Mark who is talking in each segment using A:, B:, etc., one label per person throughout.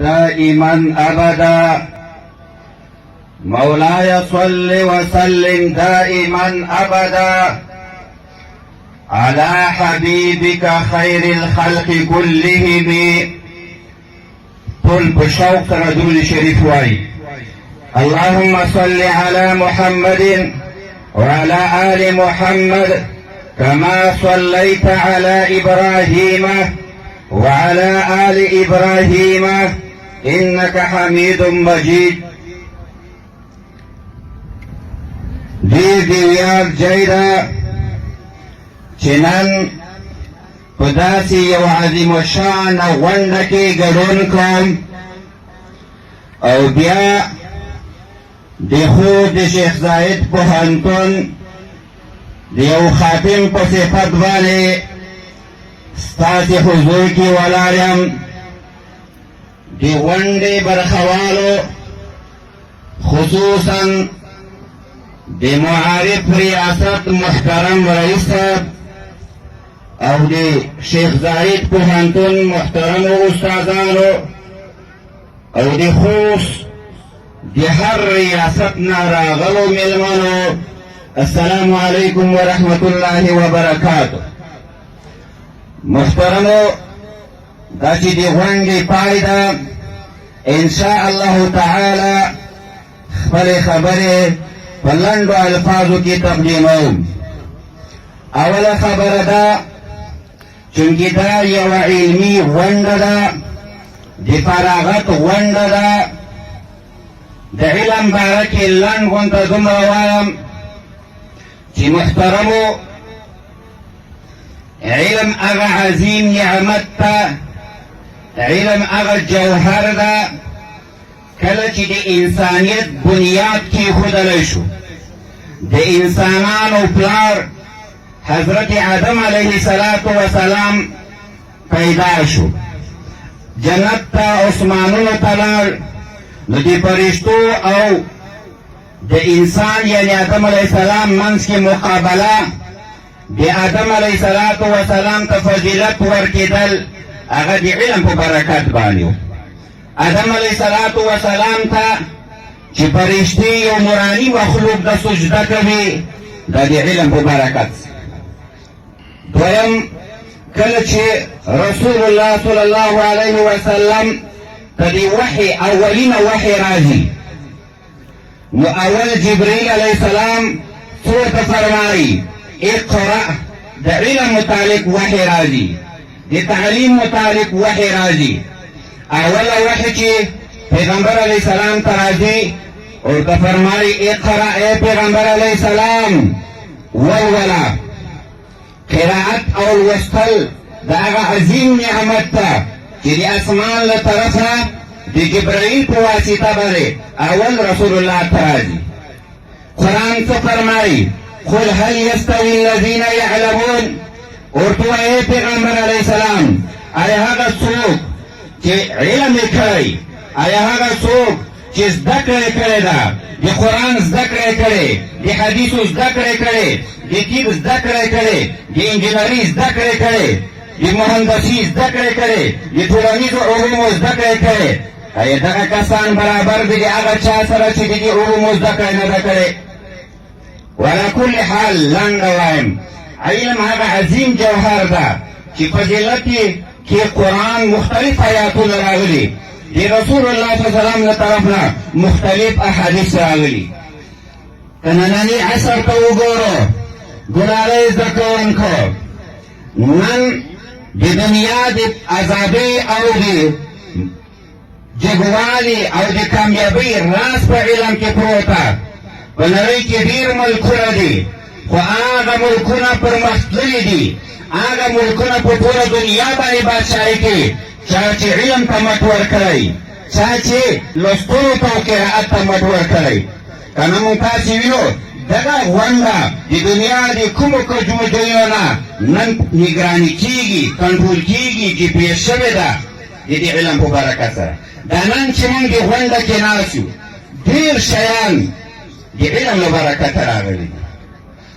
A: دائما أبدا. مولاي صل وسلم دائما أبدا على حبيبك خير الخلق كلهم. طل بشوق رسول شريف واي اللهم صل على محمد وعلى آل محمد كما صليت على إبراهيم وعلى آل إبراهيم إنك حميد مجيد. دي ویال جیدا چنن پداسی یو عظیم الشان غونډه کې ګډون کوم او بیا د خود شیخ زاید پوهنتون د یو خاتم په صفت باندې ستاسې حضور کې ولاړ یم. د غونډې برخوالو خصوصا د معارف ریاست محترم رئیس صاحب او د شیخ زاید پوهنتون محترم استادانو او د خوست د هر ریاست نه راغلو مېلمنو السلام علیکم ورحمت الله وبرکاتو. محترمو دا چې د غونډې پای ده انشاء الله تعالی خپلې خبرې په لنډو الفاظو کې تقدیموم. اوله خبره ده چونکې دا یوه علمي غونډه ده د فراغت غونډه ده. د علم باره کې لنډ غونډه دومره وایم چې محترمو علم هغه عظیم نعمت ته، علم هغه جوهر ده کله چې د انسانیت بنیاد کېښودلی شو. د انسانانو پلار حضرت آدم علیه السلام پیدا شو، جنت ته اسمانونو ته لاړ. نو د فرشتو او د انسان یعنی آدم علیه السلام منځ کې مقابله د آدم علیه السلام ته فضیلت ورکېدل هغه د علم په برکت باندې و. آدم علیه السلام ته چې فرشتې یو نوراني مخلوق د سجده کوي دا د علم په برکت. دویم کله چې رسول الله صلی الله علیه وسلم ته د وحی اولینه وحی راځي نو اول جبرئیل علیه السلام څه ته فرمایي اقرأ. د علم متعلق وحی راځي، د تعلیم متعلق وحی راځي. اوله وحی چې پیغمبر علیه السلام ته راځي او ته فرمایي اقرأ ای پیغمبر علیه السلام ولولا. قرائت او لوستل د هغه عظیم نعمت ته چې د اسمان له طرفه د جبرائیل په واسطه باندې اول رسول الله ته راځي. قرآن څه فرمایي قل هل یستوی الذین یعلمون. ورته وایي پیغمبر علیه السلام آیا هغه څوک چې علم یې کړی، آیا هغه څوک چې زده کړې کړې ده، د قرآن زده کړې کړې، د حدیثو زده کړې کړې، د طب زده کړې کړې، د انجینري زده کړې کړې، د مهندسي زده کړې کړې، د ټولنیزو علومو زده کړې کړې، آیا دغه کسان برابر دي د هغه چا سره چې د دې علومو زده کړې نه ده کړې؟ وعلى كل حال لنډه وایم علم هغه عظیم جوهر ده چې فضیلت کې قرآن مختلف آیاتونه راغلي، د رسول الله صلی الله علیه وسلم له طرف نه مختلف احادیث راغلي. که ننني عصر ته وګورو ګلالۍ زده کوونکو نن د دنیا د ازادۍ او د جګوالي او د کامیابۍ راز په علم کې پروت ده. په نړۍ کې ډېر ملکونه دي خو هغه ملکونه پرمختللي دي، هغه ملکونه په ټوله دنیا باندې بادشاهي کوي چا چې علم ته مټ ورکړی، چا چې لوستلو ته او قرائت ته مټ ورکړی. که نه موږ تاسې وینو دغه غونډه د دنیا د کومو کجمو ځایونو نه نن نګراني کېږي، کنټرول کېږي، جي پي ایس شوې ده د دې علم په برکت سره. دا نن چې موږ د غونډه کې ناست یو ډېر شیان د علم له برکته راغلي.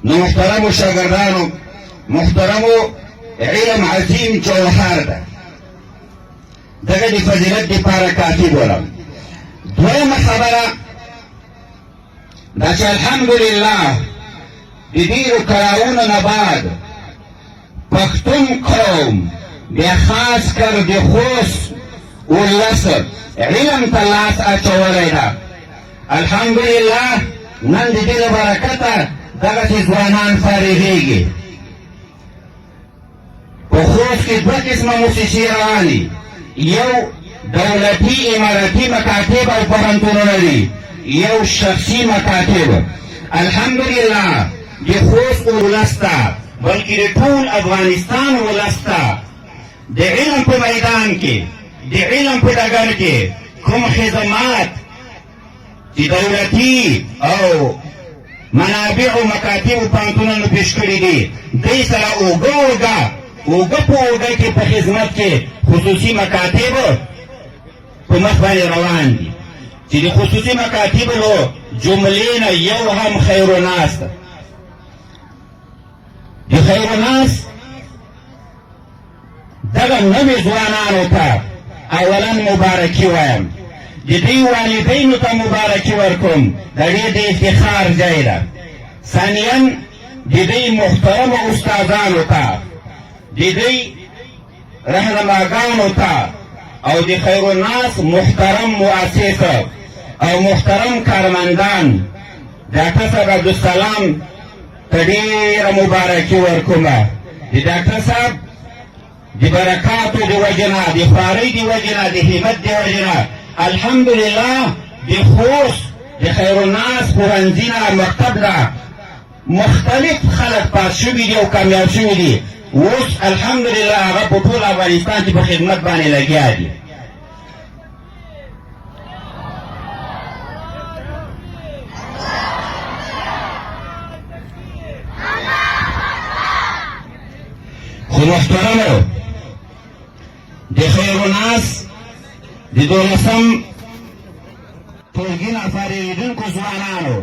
A: نو محترمو شاګردانو، محترمو علم عظیم جوهر ده. دغه د فضیلت دپاره کافي بولم. دویمه خبره دا چې الحمدلله د ډېرو کړاوونو نه بعد پښتون قوم بیا خاص کر د خوست ولس علم ته لاس اچولی ده. الحمدلله نن د دې له برکته دغسې ځوانان فارغېږي. په خوست کې دوه قسمه موسسې روانې، یو دولتي امارتي مکاتب او پوهنتونونه دي، یو شخصي مکاتب. الحمدلله د خوست ولس ته بلکې د ټول افغانستان ولس ته د علم په میدان کې د علم په ډګر کې کوم خدمات چې دولتي او منابعو مکاتبو پوهنتونونو پیش کړي دي، دوی سره اوږه په اوږه کې په خدمت کې خصوصي مکاتب په مخ باندې روان دي، چې د خصوصي مکاتبو له جملې نه یو هم خیرالناس ده. د خیرالناس دغه نوي ځوانانو ته اولا مبارکي وایم، د دوی والدینو ته مبارکي ورکوم، د ډېر د افتخار ځای ده. ثانیا د دوی محترمو استادانو ته، د دوی رهنماګانو ته او د خیرالناس محترم مؤسس او محترم کارمندان ډاکټر صاحب عبدالسلام ته ډېره مبارکي ورکومه. د ډاکټر صاحب د برکاتو د وجې نه، د خوارۍ د وجې نه، د همت د وجې نه الحمدلله د خوست د خیرالناس پوهنځي نه مکتب نه مختلف خلک پاس شوي دي او کامیاب شوي دي. اوس الحمدلله هغه په ټول افغانستان کې په خدمت باندې لګیا دي. خو محترمو د خیرالناس د 12 ټولګي نه فارغېدونکو ځوانانو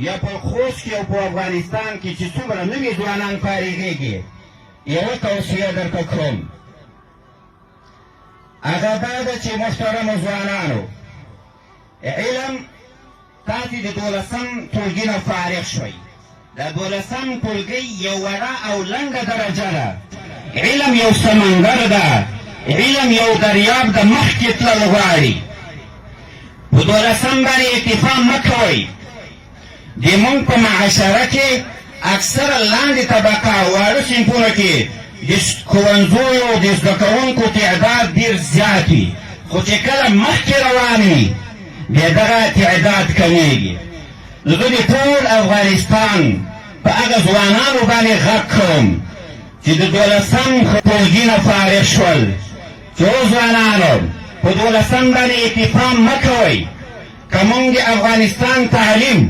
A: یا په خوست کې او په افغانستان کې چې څومره نوي ځوانان فارغېږي، یوه توصیه درته کوم، هغه دا ده چې محترمو ځوانانو، علم تاسې د 12 ټولګي نه فارغ شوئ. د 12 ټولګۍ یو وړه او لنډه درجه ده. علم یو سمندر ده، علم یو دریاب د مخکې تلل غواړي. په 12 باندې اکتفا مه کوئ. د مونږ په معاشره کې اکثره لاندې طبقه واړه صنفونو کې د ښوونځیو د زده کوونکو تعداد ډېر زیات وي، خو چې کله مخکې روان وي بیا دغه تعداد کمیږي. نو زه د ټول افغانستان په هغه ځوانانو باندې غږ کوم چې د 12 ټولګي نه فارغ شول، چې او ځوانانو په 12 باندې اکتفا مه کوئ. که مونږ د افغانستان تعلیم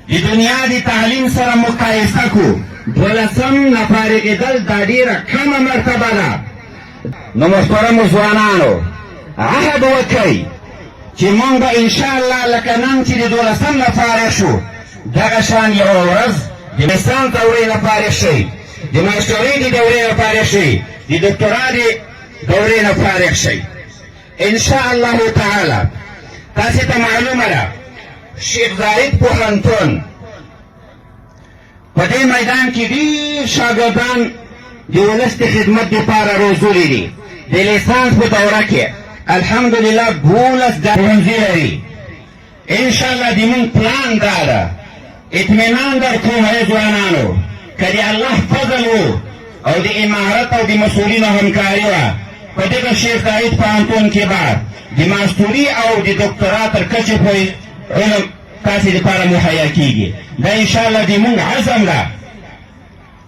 A: د دنیا د تعلیم سره مقایسه کړو، 12 نه فارغېدل دا ډېره کمه مرتبه ده. نو محترمو ځوانانو عهد وکئ چې مونږ به انشاءالله لکه نن چې د 12 نه فارغ شو، دغه شان یوه ورځ د لیسانس دورې نه فارغ شئ، د ماسټرۍ د دورې نه فارغ شئ، د دکترا د دورې نه فارغ شئ انشاءالله تعالی. تاسې ته معلومه ده شیخ زاید پوهنتون په دې میدان کې ډېر شاګردان د ولس د خدمت دپاره روزلي دي. د لیسانس په دوره کې الحمدلله 12 پوهنځي لري. انشاءالله د مونږ پلان دا ده، اطمینان در کوم ای ځوانانو، که د الله فضل و او د امارت او د مسؤلینو همکاري وه، په دغه شیخ زاید پوهنتون کې به د ماسټري او د دکترا تر کچې پورې علم تاسې دپاره مهیا کېږي. دا انشاءالله د مونږ عزم ده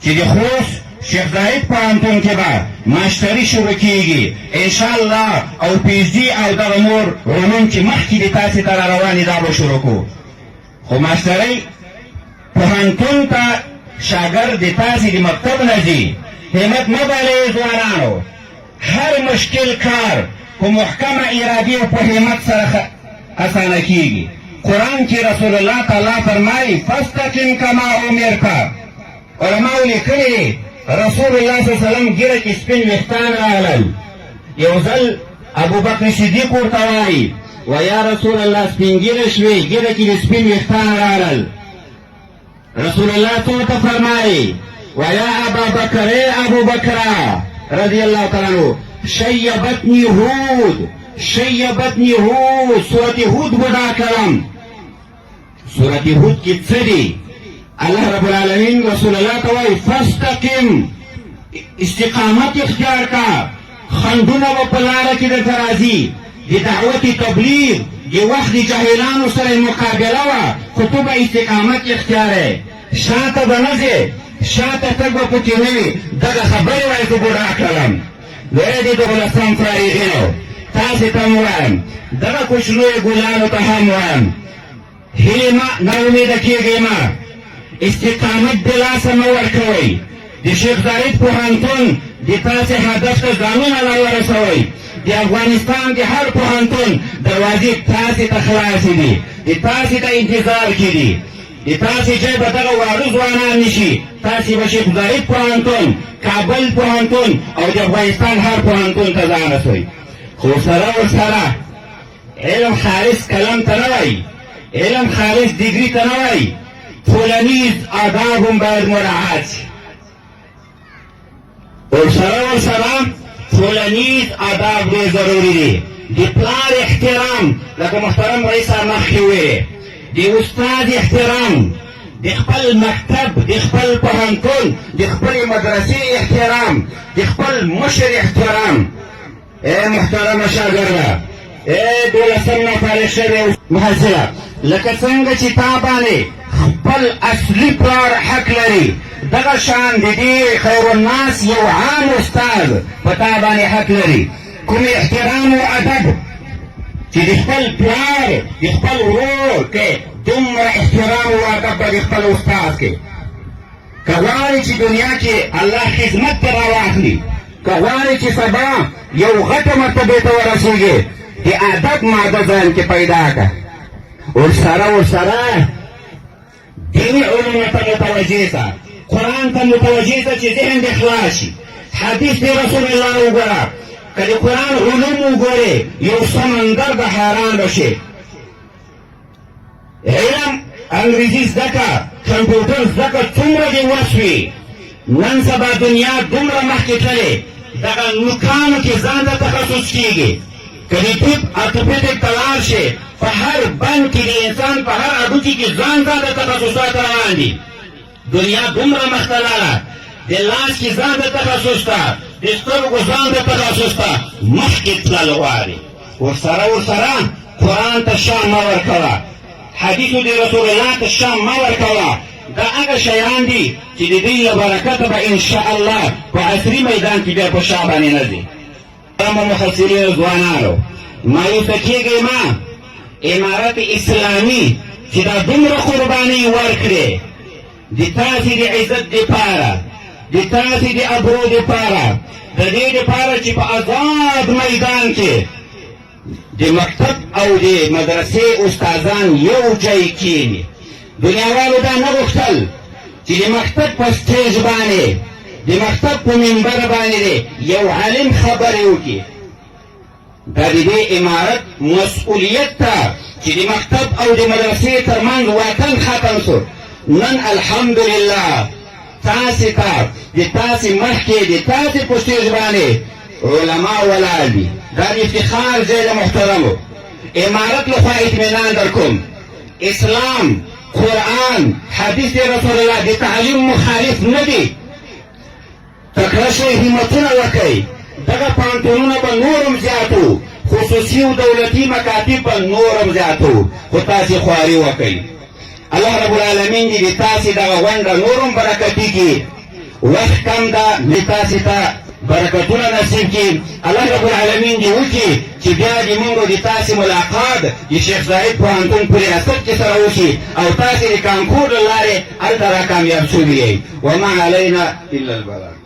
A: چې د خوست شیخ زاید پوهنتون کې به ماسټري شروع کېږي انشاءالله، او پی ایچ ډي او دغه نور علوم چې مخکې د تاسې ته را روانې دا به شروع کړو. خو ماسټرۍ پوهنتون ته شاګرد د تاسې د مکتب نه ځي. همت مه بالئ ځوانانو، هر مشکل کار په محکمه ارادې او په همت سره اسانه کېږي. قرآن کې رسول الله تعالی فرمایي فاستقم کما امرت. علماو لیکلي دي رسول الله صلی الله علیه وسلم ږیره کې سپین ویښتان راغلل، یو ځل ابو بکر صدیق ورته وایي ویا رسول الله سپین ږیره شوې ږیره کې د سپین ویښتان راغلل. رسول الله څه ته فرمایي ویا ابا بکر ابو بکر رضی الله تعالی عنہ شیبتنی هود شیبتنی هود سورت هود بدا کرم. سورت هود کی څه دی؟ الله رب العالمین رسول الله ته وایي فاستقم استقامت اختیار کا خندونه به په لاره کې درته راځي د دعوت تبلیغ د وخت د جاهلانو سره مقابله وه خو تو به استقامت اختیار یې شاته به نه ځې شاته تګ به پکې نه وي دغه خبرې وایي زه بوډا کړم لوی د دولسم فارغینو تاسې ته م وایم دغه کوچنیو ګلانو ته هم وایم هیلې مه ناامیده کېږئ مه استقامت د لاسه مه ورکوئ د شیخ زاید پوهنتون د تاسې هدف ته ځانونه راورسوئ د افغانستان د هر پوهنتون دروازې تاسې ته خلاصې دي د تاسې ته انتظار کې دي د تاسې ځای به دغه واړه ځوانان نشي تاسې به شیخ زاید پوهنتون کابل پوهنتون او د افغانستان هر پوهنتون ته ځان رسوئ خو سره ورسره علم خالص قلم ته نه وایي علم خالص ډیګري ته نه وایي ټولنیز آداب هم باید مراعات شي ورسره ټولنیز آداب ډېر ضروري دي د پلار احترام لکه محترم رئیس صاحب مخکې وویلې د استاد احترام د خپل مکتب د خپل پوهنتون د خپلې مدرسې احترام د خپل مشر احترام ای محترمه شاګرده ای دولسم نه فارغ شوې محصله لکه څنګه چې تا باندې خپل اصلي پلار حق لري دغه شان د دې خیر الناس یو عام استاد په تا باندې حق لري کوم احترام او ادب چې د خپل پلار د خپل ورور کې دومره احترام او ادب به د خپل استاد کې که غواړې چې دنیا کې الله خدمت ته راواخلي که غواړې چې سبا یو غټه مرتبې ته ورسېږې د ادب ماده ځان کې پیدا کړه ورسره دیني علومو ته متوجه شه قرآن ته متوجه شه چې ذهن دې خلاص شي حدیث د رسول الله وګوره که د قرآن علوم وګورې یو سمندر به حیران بشې علم انګریزي زده کړه کمپیوټر زده کړه څومره دې وس وي نن سبا دنیا دومره مخکې تللې دغه نوکانو کې ځان ته تخصص کېږي که د طب ارتوپیډک ته لاړ شې په هر بند کې د انسان په هر هډوکي کې ځان ته تخصصات روان دي دنیا دومره مخته لاړه د لاس کې ځان ته تخصص ته د سترګو ځان ته تخصص ته مخکې تلل غواړي ورسره قرآن ته شان مه ورکوه حدیثو د رسول الله ته شان مه ورکوه دا هغه شیان دي چې د دې له برکته به انشاءالله په عصري میدان کې بیا په شا باندې نه ځي محصلینو ځوانانو مایوسه کېږئ مه امارت اسلامي چې دا دومره قربانۍ ورکړې د تاسې د عزت دپاره د تاسې د ابرو دپاره د دې دپاره چې په آزاد میدان کې د مکتب او د مدرسې استادان یو ځای کښېني دنیاوالو دا نه غوښتل چې د مکتب په سټیج باندې د مکتب په منبر باندې یو عالم خبرې وکړي دا د دې امارت مسؤلیت ته چې د مکتب او د مدرسې ترمنځ واټن ختم شو نن الحمدلله تاسې ته د تاسې مخکې د تاسې په سټیج باندې علما ولاړ دي دا د افتخار ځای د محترمو امارت لخوا اطمینان در کوم اسلام قرآن حدیث رسول الله د تعلیم مخالف نه دي تکړه شئ همتونه وکئ دغه پوهنتونونه به نورم زیاتو خصوصي او دولتي مکاتب به نورم زیاتو خو تاسې خواري وکئ الله رب العالمین دې د تاسې دغه غونډه نورم برکتي کړي وخت کم ده د تاسې ته برکتونه نصیب کړي الله رب العالمین دې وکړي چې بیا د موږ د تاسې ملاقات د شیخ زاید پوهنتون په ریاست کې سره وشي او تاسې د کانکور له لارې هلته را کامیاب شوي یئ وما علینا الا البلاغ